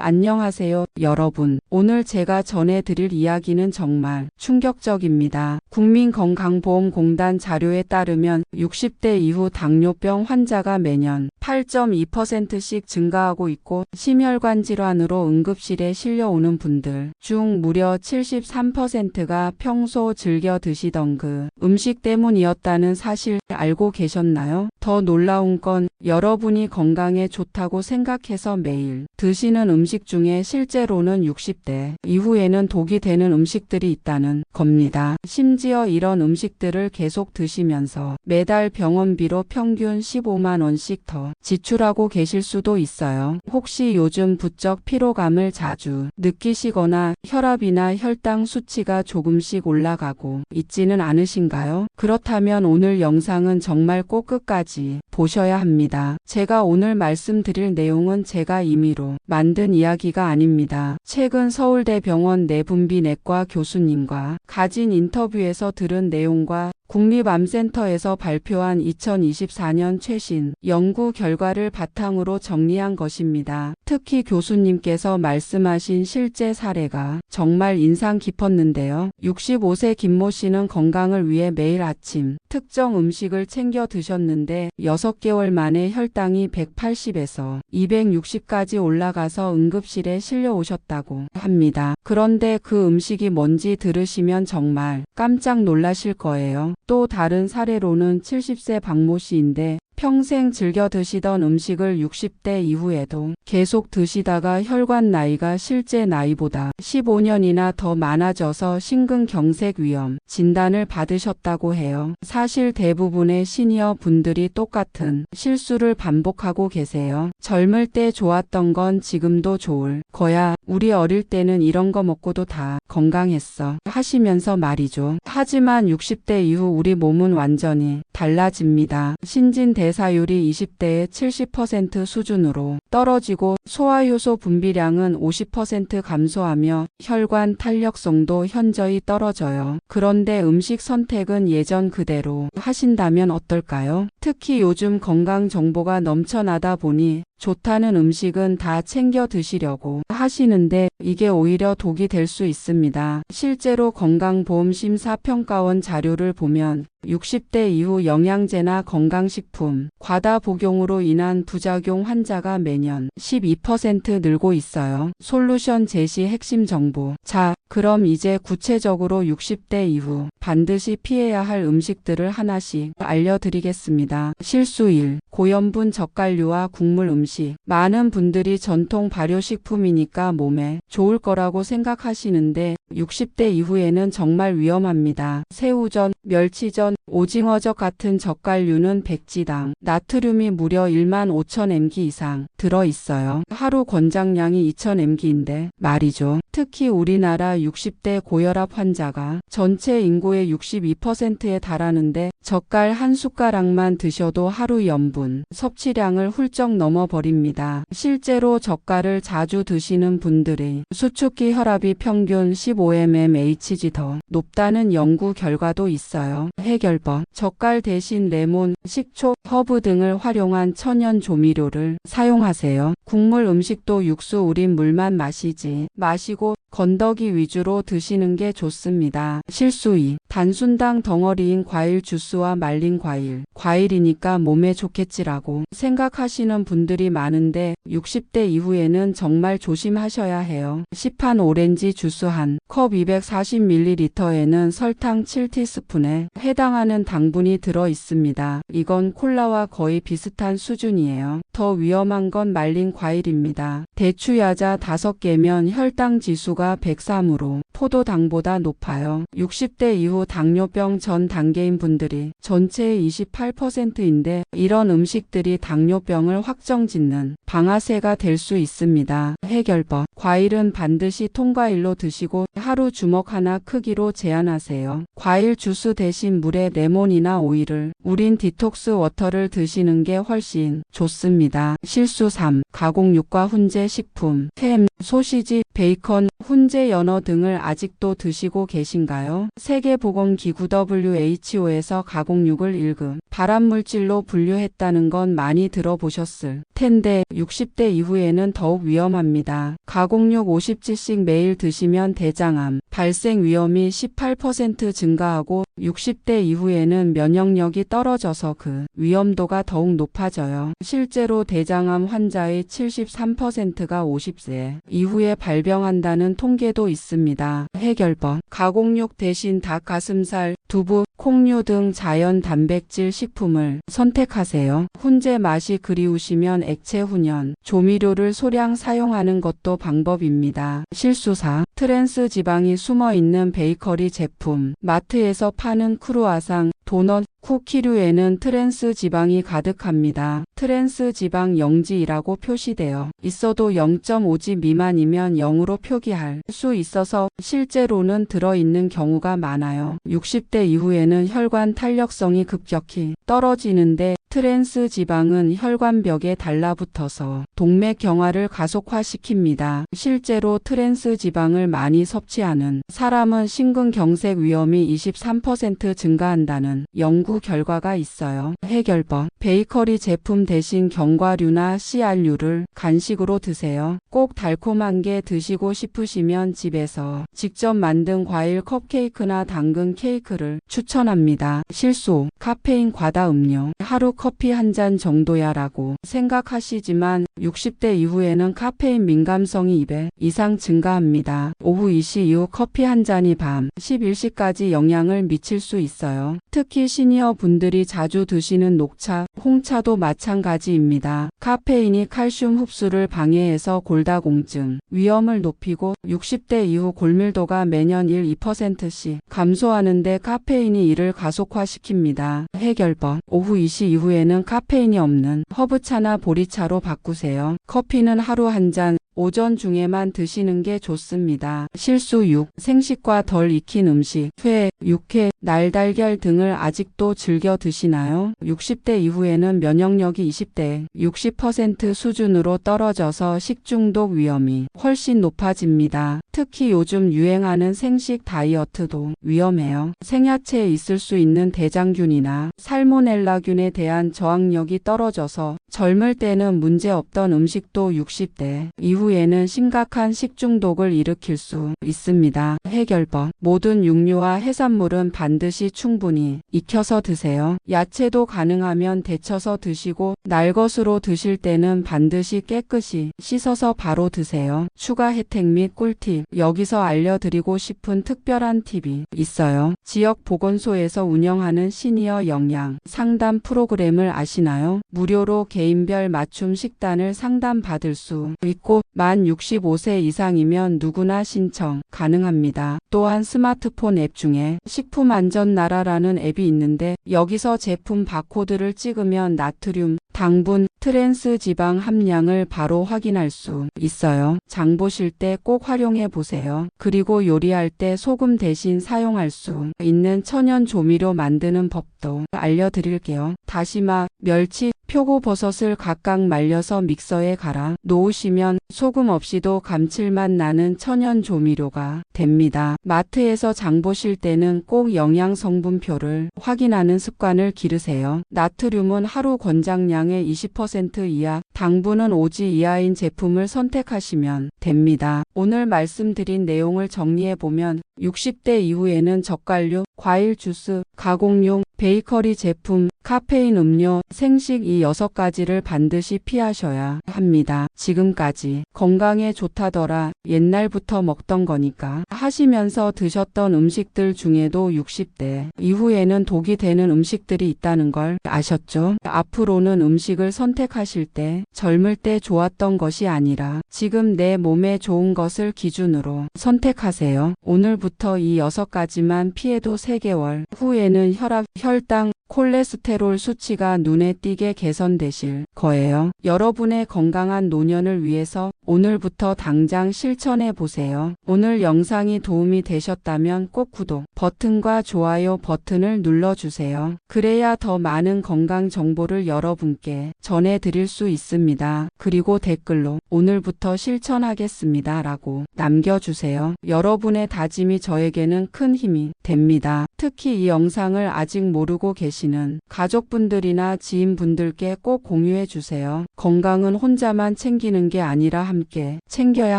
안녕하세요, 여러분. 오늘 제가 전해드릴 이야기는 정말 충격적입니다. 국민건강보험공단 자료에 따르면 60대 이후 당뇨병 환자가 매년 8.2%씩 증가하고 있고 심혈관 질환으로 응급실에 실려오는 분들 중 무려 73%가 평소 즐겨 드시던 그 음식 때문이었다는 사실 알고 계셨나요? 더 놀라운 건 여러분이 건강에 좋다고 생각해서 매일 드시는 음식 중에 실제로는 60대 이후에는 독이 되는 음식들이 있다는 겁니다. 심지어 이런 음식들을 계속 드시면서 매달 병원비로 평균 15만 원씩 더 지출하고 계실 수도 있어요. 혹시 요즘 부쩍 피로감을 자주 느끼시거나 혈압이나 혈당 수치가 조금씩 올라가고 있지는 않으신가요? 그렇다면 오늘 영상은 정말 꼭 끝까지 보셔야 합니다. 제가 오늘 말씀드릴 내용은 제가 임의로 만든 이야기가 아닙니다. 최근 서울대병원 내분비내과 교수님과 가진 인터뷰에서 들은 내용과 국립암센터에서 발표한 2024년 최신 연구 결과를 바탕으로 정리한 것입니다. 특히 교수님께서 말씀하신 실제 사례가 정말 인상 깊었는데요. 65세 김모 씨는 건강을 위해 매일 아침 특정 음식을 챙겨 드셨는데 6개월 만에 혈당이 180에서 260까지 올라가서 응급실에 실려오셨다고 합니다. 그런데 그 음식이 뭔지 들으시면 정말 깜짝 놀라실 거예요. 또 다른 사례로는 70세 박모 씨인데 평생 즐겨 드시던 음식을 60대 이후에도 계속 드시다가 혈관 나이가 실제 나이보다 15년이나 더 많아져서 심근경색 위험 진단을 받으셨다고 해요. 사실 대부분의 시니어 분들이 똑같은 실수를 반복하고 계세요. 젊을 때 좋았던 건 지금도 좋을 거야. 우리 어릴 때는 이런 거 먹고도 다 건강했어. 하시면서 말이죠. 하지만 60대 이후 우리 몸은 완전히 달라집니다. 신진대사율이 20대의 70% 수준으로 떨어지고 소화효소 분비량은 50% 감소하며 혈관 탄력성도 현저히 떨어져요. 그런데 음식 선택은 예전 그대로 하신다면 어떨까요? 특히 요즘 건강 정보가 넘쳐나다 보니 좋다는 음식은 다 챙겨 드시려고 하시는데 이게 오히려 독이 될 수 있습니다. 실제로 건강보험심사평가원 자료를 보면 60대 이후 영양제나 건강식품 과다 복용으로 인한 부작용 환자가 매년 12% 늘고 있어요. 솔루션 제시 핵심 정보. 자, 그럼 이제 구체적으로 60대 이후 반드시 피해야 할 음식들을 하나씩 알려드리겠습니다. 실수 1. 고염분 젓갈류와 국물 음식. 많은 분들이 전통 발효식품이니까 몸에 좋을 거라고 생각하시는데 60대 이후에는 정말 위험합니다. 새우젓, 멸치젓, 오징어젓 같은 젓갈류는 백지당 나트륨이 무려 15,000mg 이상 들어있어요. 하루 권장량이 2,000mg인데 말이죠. 특히 우리나라 60대 고혈압 환자가 전체 인구의 62%에 달하는데 젓갈 한 숟가락만 드셔도 하루 염분 섭취량을 훌쩍 넘어버립니다. 실제로 젓갈을 자주 드시는 분들의 수축기 혈압이 평균 15mmHg 더 높다는 연구 결과도 있어요. 해결법. 젓갈 대신 레몬, 식초, 허브 등을 활용한 천연 조미료를 사용하세요. 국물 음식도 육수 우린 물만 마시지 마시고 건더기 위주로 드시는 게 좋습니다. 실수 2. 단순당 덩어리인 과일 주스와 말린 과일. 과일이니까 몸에 좋겠지라고 생각하시는 분들이 많은데 60대 이후에는 정말 조심하셔야 해요. 시판 오렌지 주스 한 컵 240ml에는 설탕 7티스푼에 해당하는 당분이 들어 있습니다. 이건 콜라와 거의 비슷한 수준이에요. 더 위험한 건 말린 과일입니다. 대추 야자 5개면 혈당 지수가 103으로 포도당보다 높아요. 60대 이후 당뇨병 전 단계인 분들이 전체의 28%인데 이런 음식들이 당뇨병을 확정짓는 방아쇠가 될 수 있습니다. 해결법. 과일은 반드시 통과일로 드시고 하루 주먹 하나 크기로 제한하세요. 과일 주스 대신 물에 레몬이나 오일을 우린 디톡스 워터를 드시는 게 훨씬 좋습니다. 실수 3. 가공육과 훈제 식품. 햄, 소시지, 베이컨, 훈제 연어 등을 아직도 드시고 계신가요? 세계보건기구 WHO에서 가공육을 1급 발암물질로 분류했다는 건 많이 들어보셨을 텐데 60대 이후에는 더욱 위험합니다. 가공육 50g씩 매일 드시면 대장암 발생 위험이 18% 증가하고 60대 이후에는 면역력이 떨어져서 그 위험도가 더욱 높아져요. 실제로 대장암 환자의 73%가 50세 이후에 발병한다는 통계도 있습니다. 해결법. 가공육 대신 닭 가슴살, 두부, 콩류 등 자연 단백질 식품을 선택하세요. 훈제 맛이 그리우시면 액체 훈연, 조미료를 소량 사용하는 것도 방법입니다. 실수사. 트랜스 지방이 숨어있는 베이커리 제품. 마트에서 파는 크루아상, 도넛, 쿠키류에는 트랜스 지방이 가득합니다. 트랜스 지방 0지이라고 표시되어 있어도 0.5지 미만이면 0으로 표기할 수 있어서 실제로는 들어있는 경우가 많아요. 60대 이후에는 혈관 탄력성이 급격히 떨어지는데 트랜스 지방은 혈관벽에 달라붙어서 동맥 경화를 가속화시킵니다. 실제로 트랜스 지방을 많이 섭취하는 사람은 심근경색 위험이 23% 증가한다는 연구 결과가 있어요. 해결법. 베이커리 제품 대신 견과류나 씨알류를 간식으로 드세요. 꼭 달콤한 게 드시고 싶으시면 집에서 직접 만든 과일 컵케이크나 당근 케이크를 추천합니다. 실수. 카페인 과다 음료. 하루 커피 한 잔 정도야 라고 생각하시지만 60대 이후에는 카페인 민감성이 2배 이상 증가합니다. 오후 2시 이후 커피 한 잔이 밤 11시까지 영향을 미칠 수 있어요. 특히 시니어 분들이 자주 드시는 녹차, 홍차도 마찬가지입니다. 카페인이 칼슘 흡수를 방해해서 골다공증 위험을 높이고 60대 이후 골밀도가 매년 1-2%씩 감소하는데 카페인이 이를 가속화시킵니다. 해결법. 오후 2시 이후에는 카페인이 없는 허브차나 보리차로 바꾸세요. 커피는 하루 한 잔, 오전 중에만 드시는 게 좋습니다. 실수 6. 생식과 덜 익힌 음식, 회, 육회, 날달걀 등을 아직도 즐겨 드시나요? 60대 이후에는 면역력이 20대 60% 수준으로 떨어져서 식중독 위험이 훨씬 높아집니다. 특히 요즘 유행하는 생식 다이어트도 위험해요. 생야채에 있을 수 있는 대장균이나 살모넬라균에 대한 저항력이 떨어져서 젊을 때는 문제없던 음식도 60대 이후에는 심각한 식중독을 일으킬 수 있습니다. 해결법. 모든 육류와 해산물은 반드시 충분히 익혀서 드세요. 야채도 가능하면 데쳐서 드시고 날것으로 드실 때는 반드시 깨끗이 씻어서 바로 드세요. 추가 혜택 및 꿀팁. 여기서 알려드리고 싶은 특별한 팁이 있어요. 지역 보건소에서 운영하는 시니어 영양 상담 프로그램을 아시나요? 무료로 개인별 맞춤 식단을 상담받을 수 있고 만 65세 이상이면 누구나 신청 가능합니다. 또한 스마트폰 앱 중에 식품안전나라라는 앱이 있는데 여기서 제품 바코드를 찍으면 나트륨, 당분, 트랜스 지방 함량을 바로 확인할 수 있어요. 장 보실 때 꼭 활용해 보세요. 그리고 요리할 때 소금 대신 사용할 수 있는 천연 조미료 만드는 법도 알려드릴게요. 다시마, 멸치, 표고버섯을 각각 말려서 믹서에 갈아 놓으시면 소금 없이도 감칠맛 나는 천연 조미료가 됩니다. 마트에서 장 보실 때는 꼭 영양 성분표를 확인하는 습관을 기르세요. 나트륨은 하루 권장량의 20% 이하, 당분은 5지 이하인 제품을 선택하시면 됩니다. 오늘 말씀드린 내용을 정리해보면 60대 이후에는 젓갈류, 과일 주스, 가공용, 베이커리 제품, 카페인 음료, 생식 이 6가지를 반드시 피하셔야 합니다. 지금까지 건강에 좋다더라 옛날부터 먹던 거니까 하시면서 드셨던 음식들 중에도 60대 이후에는 독이 되는 음식들이 있다는 걸 아셨죠? 앞으로는 음식을 선택하실 때 젊을 때 좋았던 것이 아니라 지금 내 몸에 좋은 것을 기준으로 선택하세요. 오늘부터 이 6가지만 피해도 3개월 후에는 혈압, 혈당, 콜레스테롤 수치가 눈에 띄게 개선되실 거예요. 여러분의 건강한 노년을 위해서 오늘부터 당장 실천해 보세요. 오늘 영상이 도움이 되셨다면 꼭 구독 버튼과 좋아요 버튼을 눌러주세요. 그래야 더 많은 건강 정보를 여러분께 전해드릴 수 있습니다. 그리고 댓글로 오늘부터 실천하겠습니다 라고 남겨주세요. 여러분의 다짐이 저에게는 큰 힘이 됩니다. 특히 이 영상을 아직 모르고 계신 계시는 가족분들이나 지인분들께 꼭 공유해 주세요. 건강은 혼자만 챙기는 게 아니라 함께 챙겨야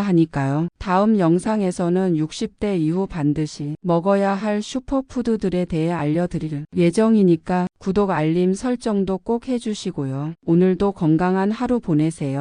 하니까요. 다음 영상에서는 60대 이후 반드시 먹어야 할 슈퍼푸드들에 대해 알려드릴 예정이니까 구독, 알림 설정도 꼭 해주시고요. 오늘도 건강한 하루 보내세요.